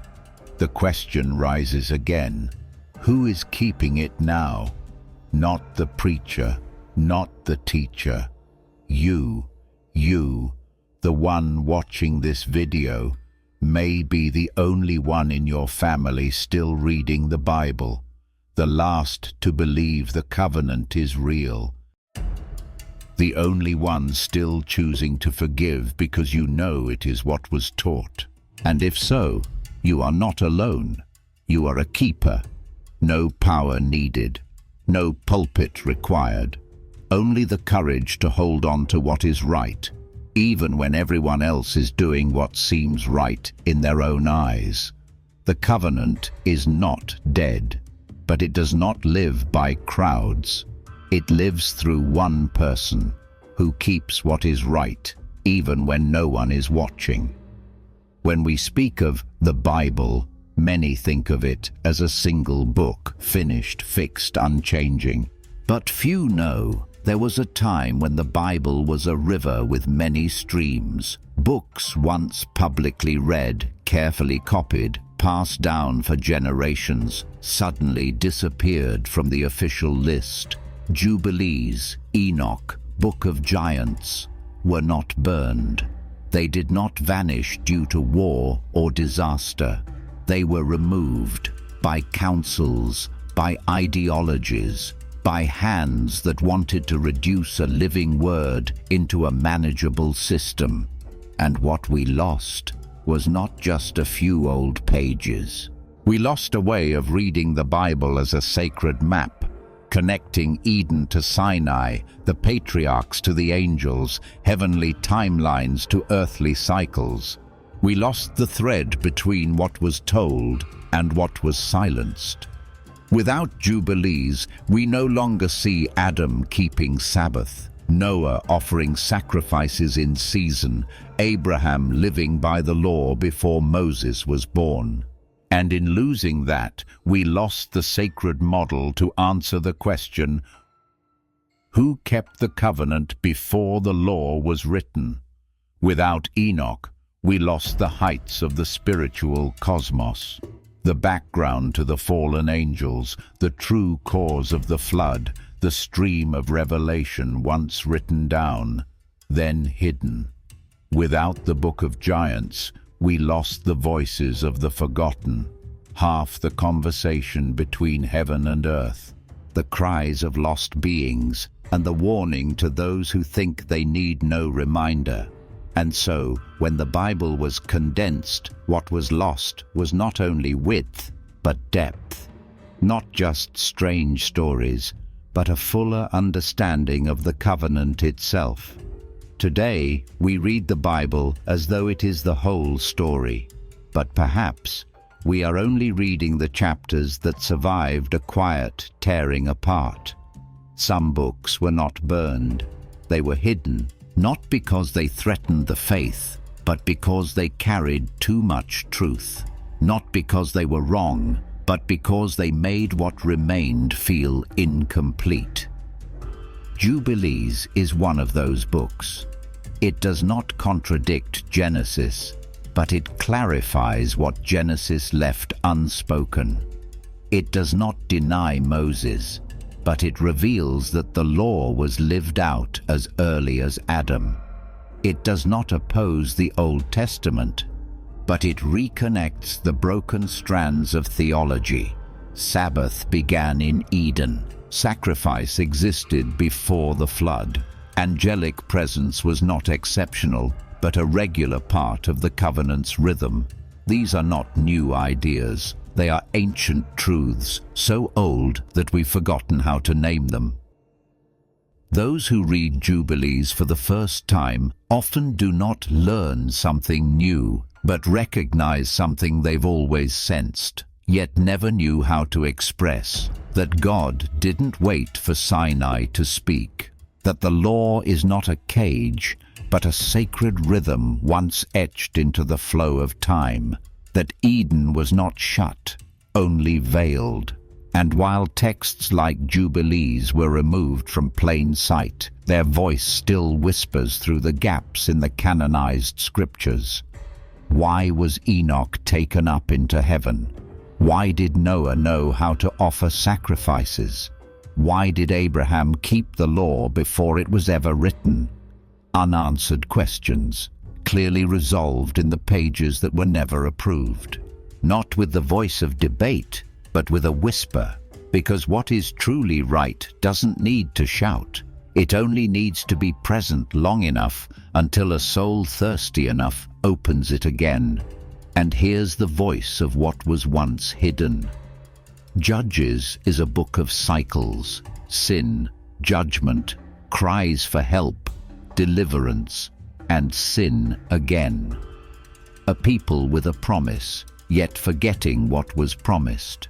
the question rises again: who is keeping it now? Not the preacher, not the teacher. You, the one watching this video, may be the only one in your family still reading the Bible, the last to believe the covenant is real, the only one still choosing to forgive because you know it is what was taught. And if so, you are not alone. You are a keeper. No power needed, no pulpit required, only the courage to hold on to what is right, even when everyone else is doing what seems right in their own eyes. The covenant is not dead, but it does not live by crowds. It lives through one person who keeps what is right, even when no one is watching. When we speak of the Bible, many think of it as a single book, finished, fixed, unchanging. But few know there was a time when the Bible was a river with many streams. Books once publicly read, carefully copied, passed down for generations, suddenly disappeared from the official list. Jubilees, Enoch, Book of Giants were not burned. They did not vanish due to war or disaster. They were removed by councils, by ideologies, by hands that wanted to reduce a living word into a manageable system. And what we lost was not just a few old pages. We lost a way of reading the Bible as a sacred map, connecting Eden to Sinai, the patriarchs to the angels, heavenly timelines to earthly cycles. We lost the thread between what was told and what was silenced. Without Jubilees, we no longer see Adam keeping Sabbath. Noah offering sacrifices in season, Abraham living by the law before Moses was born. And in losing that, we lost the sacred model to answer the question, who kept the covenant before the law was written? Without Enoch, we lost the heights of the spiritual cosmos, the background to the fallen angels, the true cause of the flood, the stream of revelation once written down, then hidden. Without the Book of Giants, we lost the voices of the forgotten, half the conversation between heaven and earth, the cries of lost beings, and the warning to those who think they need no reminder. And so, when the Bible was condensed, what was lost was not only width, but depth. Not just strange stories, but a fuller understanding of the covenant itself. Today, we read the Bible as though it is the whole story, but perhaps we are only reading the chapters that survived a quiet tearing apart. Some books were not burned. They were hidden, not because they threatened the faith, but because they carried too much truth. Not because they were wrong, but because they made what remained feel incomplete. Jubilees is one of those books. It does not contradict Genesis, but it clarifies what Genesis left unspoken. It does not deny Moses, but it reveals that the law was lived out as early as Adam. It does not oppose the Old Testament, but it reconnects the broken strands of theology. Sabbath began in Eden. Sacrifice existed before the flood. Angelic presence was not exceptional, but a regular part of the covenant's rhythm. These are not new ideas. They are ancient truths, so old that we've forgotten how to name them. Those who read Jubilees for the first time often do not learn something new, but recognize something they've always sensed, yet never knew how to express: that God didn't wait for Sinai to speak, that the law is not a cage, but a sacred rhythm once etched into the flow of time, that Eden was not shut, only veiled. And while texts like Jubilees were removed from plain sight, their voice still whispers through the gaps in the canonized scriptures. Why was Enoch taken up into heaven? Why did Noah know how to offer sacrifices? Why did Abraham keep the law before it was ever written? Unanswered questions, clearly resolved in the pages that were never approved. Not with the voice of debate, but with a whisper, because what is truly right doesn't need to shout. It only needs to be present long enough until a soul thirsty enough opens it again and hears the voice of what was once hidden. Judges is a book of cycles, sin, judgment, cries for help, deliverance, and sin again. A people with a promise, yet forgetting what was promised.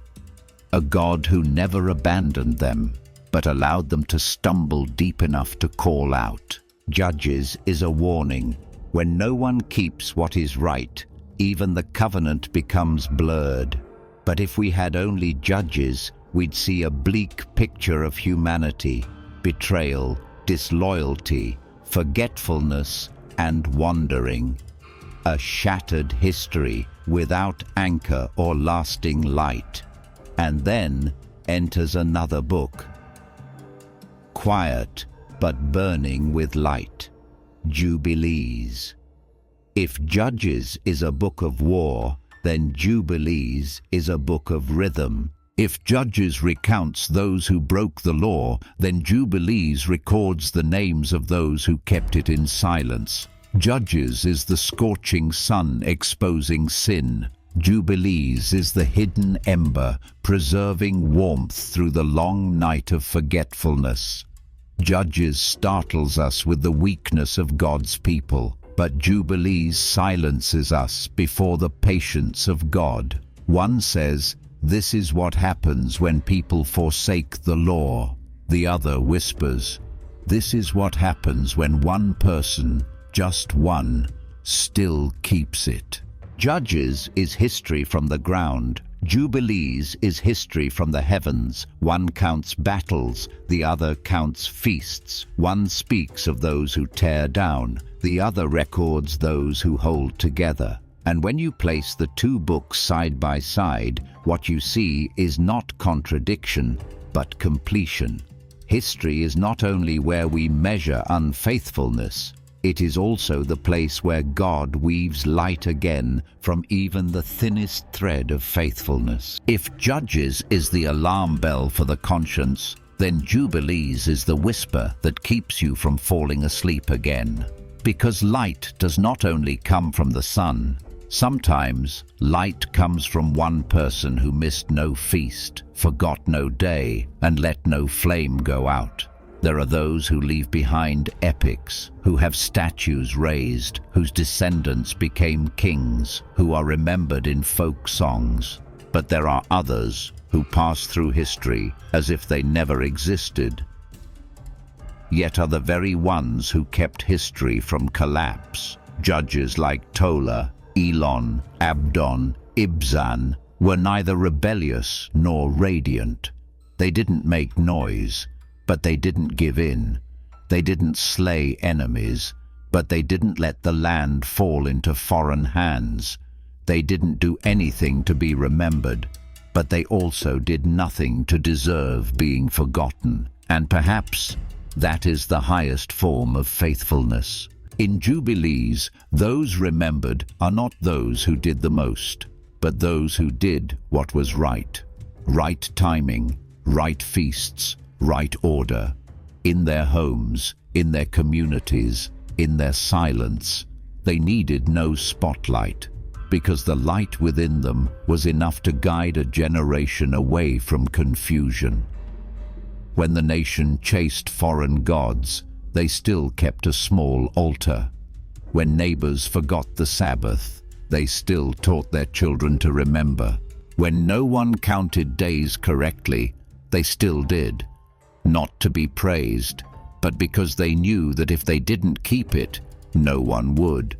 A God who never abandoned them, but allowed them to stumble deep enough to call out. Judges is a warning. When no one keeps what is right, even the covenant becomes blurred. But if we had only Judges, we'd see a bleak picture of humanity, betrayal, disloyalty, forgetfulness, and wandering. A shattered history without anchor or lasting light. And then enters another book, quiet but burning with light, Jubilees. If Judges is a book of war, then Jubilees is a book of rhythm. If Judges recounts those who broke the law, then Jubilees records the names of those who kept it in silence. Judges is the scorching sun exposing sin. Jubilees is the hidden ember, preserving warmth through the long night of forgetfulness. Judges startles us with the weakness of God's people, but Jubilees silences us before the patience of God. One says, "This is what happens when people forsake the law." The other whispers, This is what happens when one person, just one, still keeps it. Judges is history from the ground. Jubilees is history from the heavens. One counts battles, the other counts feasts. One speaks of those who tear down, the other records those who hold together. And when you place the two books side by side, what you see is not contradiction, but completion. History is not only where we measure unfaithfulness, it is also the place where God weaves light again from even the thinnest thread of faithfulness. If Judges is the alarm bell for the conscience, then Jubilees is the whisper that keeps you from falling asleep again. Because light does not only come from the sun, sometimes light comes from one person who missed no feast, forgot no day, and let no flame go out. There are those who leave behind epics, who have statues raised, whose descendants became kings, who are remembered in folk songs. But there are others who pass through history as if they never existed, yet are the very ones who kept history from collapse. Judges like Tola, Elon, Abdon, Ibzan were neither rebellious nor radiant. They didn't make noise, but they didn't give in. They didn't slay enemies, but they didn't let the land fall into foreign hands. They didn't do anything to be remembered, but they also did nothing to deserve being forgotten. And perhaps that is the highest form of faithfulness. In Jubilees, those remembered are not those who did the most, but those who did what was right. Right timing, right feasts, right order, in their homes, in their communities, in their silence. They needed no spotlight, because the light within them was enough to guide a generation away from confusion. When the nation chased foreign gods, they still kept a small altar. When neighbors forgot the Sabbath, they still taught their children to remember. When no one counted days correctly, they still did. Not to be praised, but because they knew that if they didn't keep it, no one would.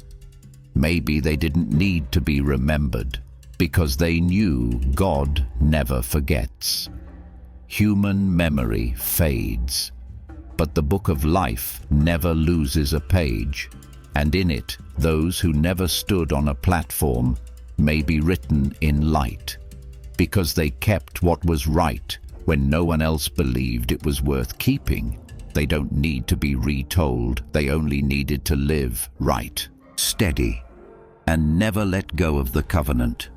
Maybe they didn't need to be remembered, because they knew God never forgets. Human memory fades, but the book of life never loses a page, and in it, those who never stood on a platform may be written in light, because they kept what was right when no one else believed it was worth keeping. They don't need to be retold, they only needed to live right, steady, and never let go of the covenant.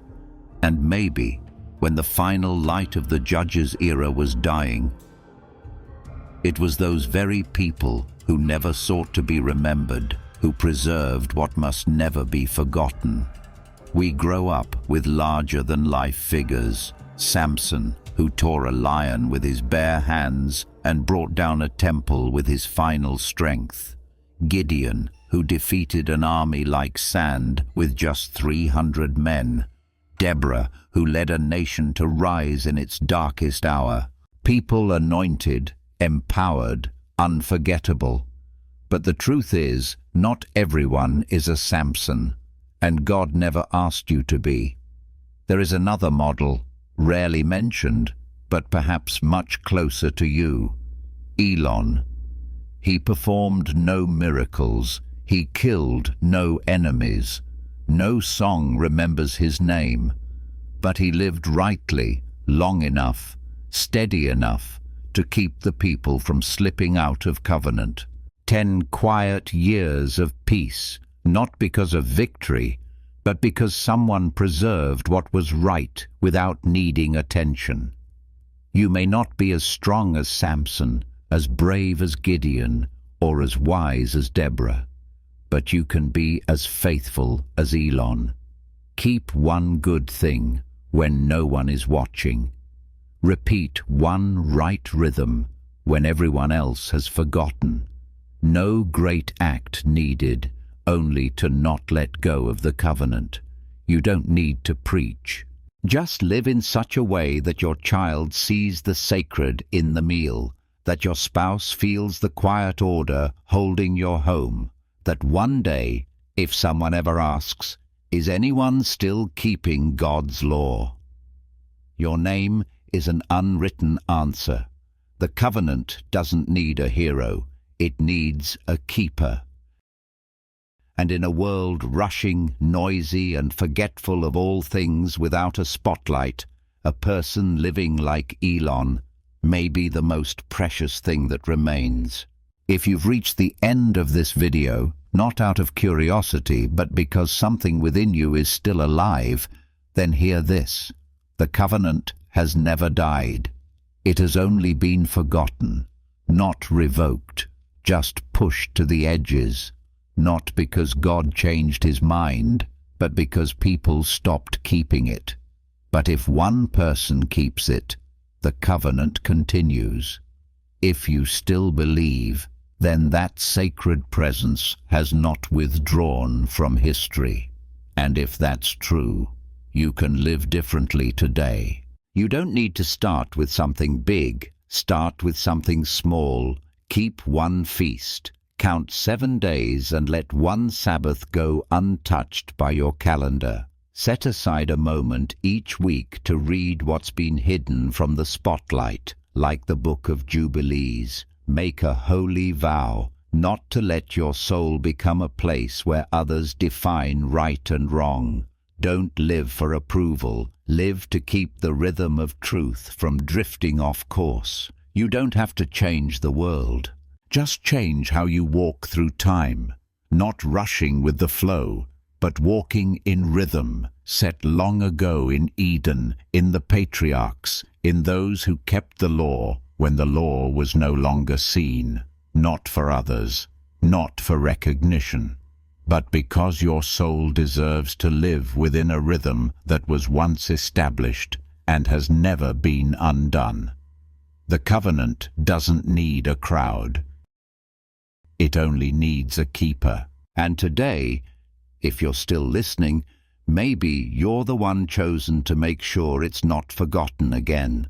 And maybe, when the final light of the Judges era was dying, it was those very people who never sought to be remembered, who preserved what must never be forgotten. We grow up with larger-than-life figures. Samson, who tore a lion with his bare hands and brought down a temple with his final strength. Gideon, who defeated an army like sand with just 300 men. Deborah, who led a nation to rise in its darkest hour. People anointed, empowered, unforgettable. But the truth is, not everyone is a Samson, and God never asked you to be. There is another model, rarely mentioned, but perhaps much closer to you. Elon. He performed no miracles. He killed no enemies. No song remembers his name. But he lived rightly, long enough, steady enough, to keep the people from slipping out of covenant. 10 quiet years of peace, not because of victory, but because someone preserved what was right without needing attention. You may not be as strong as Samson, as brave as Gideon, or as wise as Deborah, but you can be as faithful as Elon. Keep one good thing when no one is watching. Repeat one right rhythm when everyone else has forgotten. No great act needed, only to not let go of the covenant. You don't need to preach. Just live in such a way that your child sees the sacred in the meal that your spouse feels the quiet order holding your home, that one day, if someone ever asks, is anyone still keeping God's law? Your name is an unwritten answer. The covenant doesn't need a hero, it needs a keeper. And in a world rushing, noisy, and forgetful of all things without a spotlight, a person living like Elon may be the most precious thing that remains. If you've reached the end of this video, not out of curiosity, but because something within you is still alive, then hear this. The covenant has never died. It has only been forgotten, not revoked, just pushed to the edges. Not because God changed his mind, but because people stopped keeping it. But if one person keeps it, the covenant continues. If you still believe, then that sacred presence has not withdrawn from history. And if that's true, you can live differently today. You don't need to start with something big. Start with something small. Keep one feast. Count 7 days and let one Sabbath go untouched by your calendar. Set aside a moment each week to read what's been hidden from the spotlight, like the Book of Jubilees. Make a holy vow not to let your soul become a place where others define right and wrong. Don't live for approval. Live to keep the rhythm of truth from drifting off course. You don't have to change the world. Just change how you walk through time, not rushing with the flow, but walking in rhythm, set long ago in Eden, in the patriarchs, in those who kept the law when the law was no longer seen, not for others, not for recognition, but because your soul deserves to live within a rhythm that was once established and has never been undone. The covenant doesn't need a crowd. It only needs a keeper. And today, if you're still listening, maybe you're the one chosen to make sure it's not forgotten again.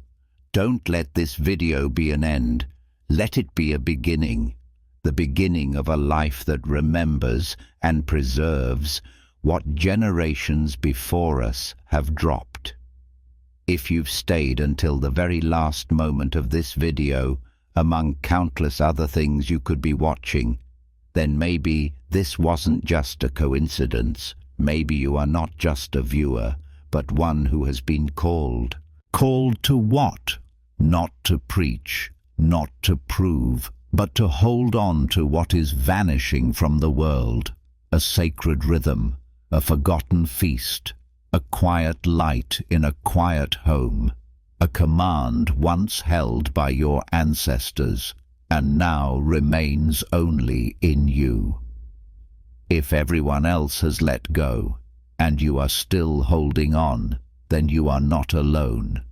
Don't let this video be an end. Let it be a beginning. The beginning of a life that remembers and preserves what generations before us have dropped. If you've stayed until the very last moment of this video, among countless other things you could be watching, then maybe this wasn't just a coincidence. Maybe you are not just a viewer, but one who has been called. Called to what? Not to preach, not to prove, but to hold on to what is vanishing from the world. A sacred rhythm, a forgotten feast, a quiet light in a quiet home. A command once held by your ancestors, and now remains only in you. If everyone else has let go, and you are still holding on, then you are not alone.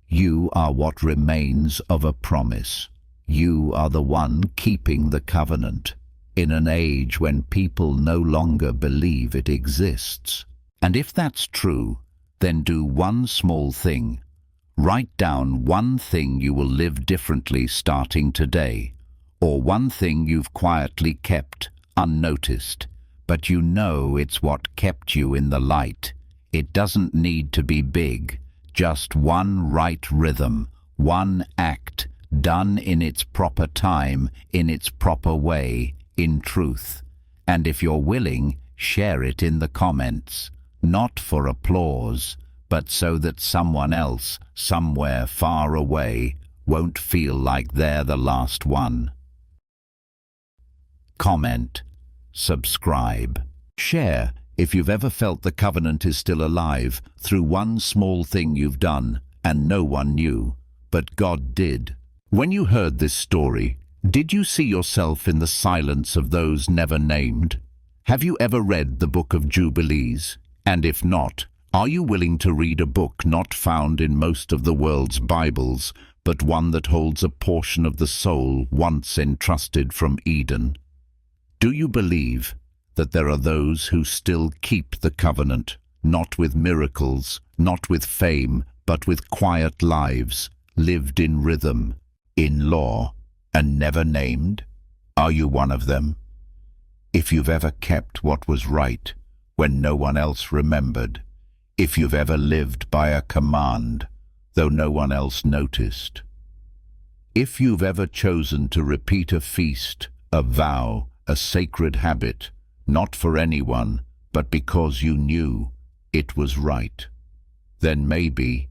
You are what remains of a promise. You are the one keeping the covenant, in an age when people no longer believe it exists. And if that's true, then do one small thing. Write down one thing you will live differently starting today, or one thing you've quietly kept, unnoticed, but you know it's what kept you in the light. It doesn't need to be big, just one right rhythm, one act, done in its proper time, in its proper way, in truth. And if you're willing, share it in the comments, not for applause, but so that someone else, somewhere far away, won't feel like they're the last one. Comment, subscribe, share if you've ever felt the covenant is still alive through one small thing you've done and no one knew, but God did. When you heard this story, did you see yourself in the silence of those never named? Have you ever read the Book of Jubilees? And if not, are you willing to read a book not found in most of the world's Bibles, but one that holds a portion of the soul once entrusted from Eden? Do you believe that there are those who still keep the covenant, not with miracles, not with fame, but with quiet lives, lived in rhythm, in law, and never named? Are you one of them? If you've ever kept what was right when no one else remembered, if you've ever lived by a command, though no one else noticed, if you've ever chosen to repeat a feast, a vow, a sacred habit, not for anyone, but because you knew it was right, then maybe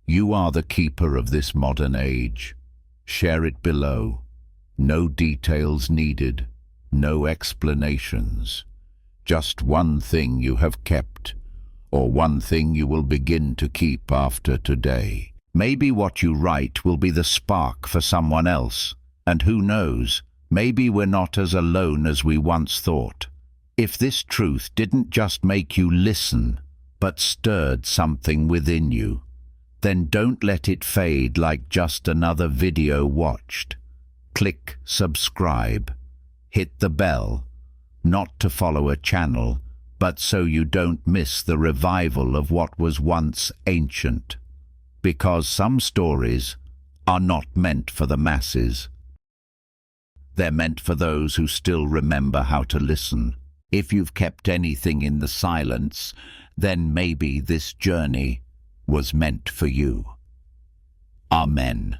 you are the keeper of this modern age. Share it below. No details needed, no explanations. Just one thing you have kept, or one thing you will begin to keep after today. Maybe what you write will be the spark for someone else, and who knows, maybe we're not as alone as we once thought. If this truth didn't just make you listen, but stirred something within you, then don't let it fade like just another video watched. Click subscribe, hit the bell, not to follow a channel, but so you don't miss the revival of what was once ancient. Because some stories are not meant for the masses. They're meant for those who still remember how to listen. If you've kept anything in the silence, then maybe this journey was meant for you. Amen.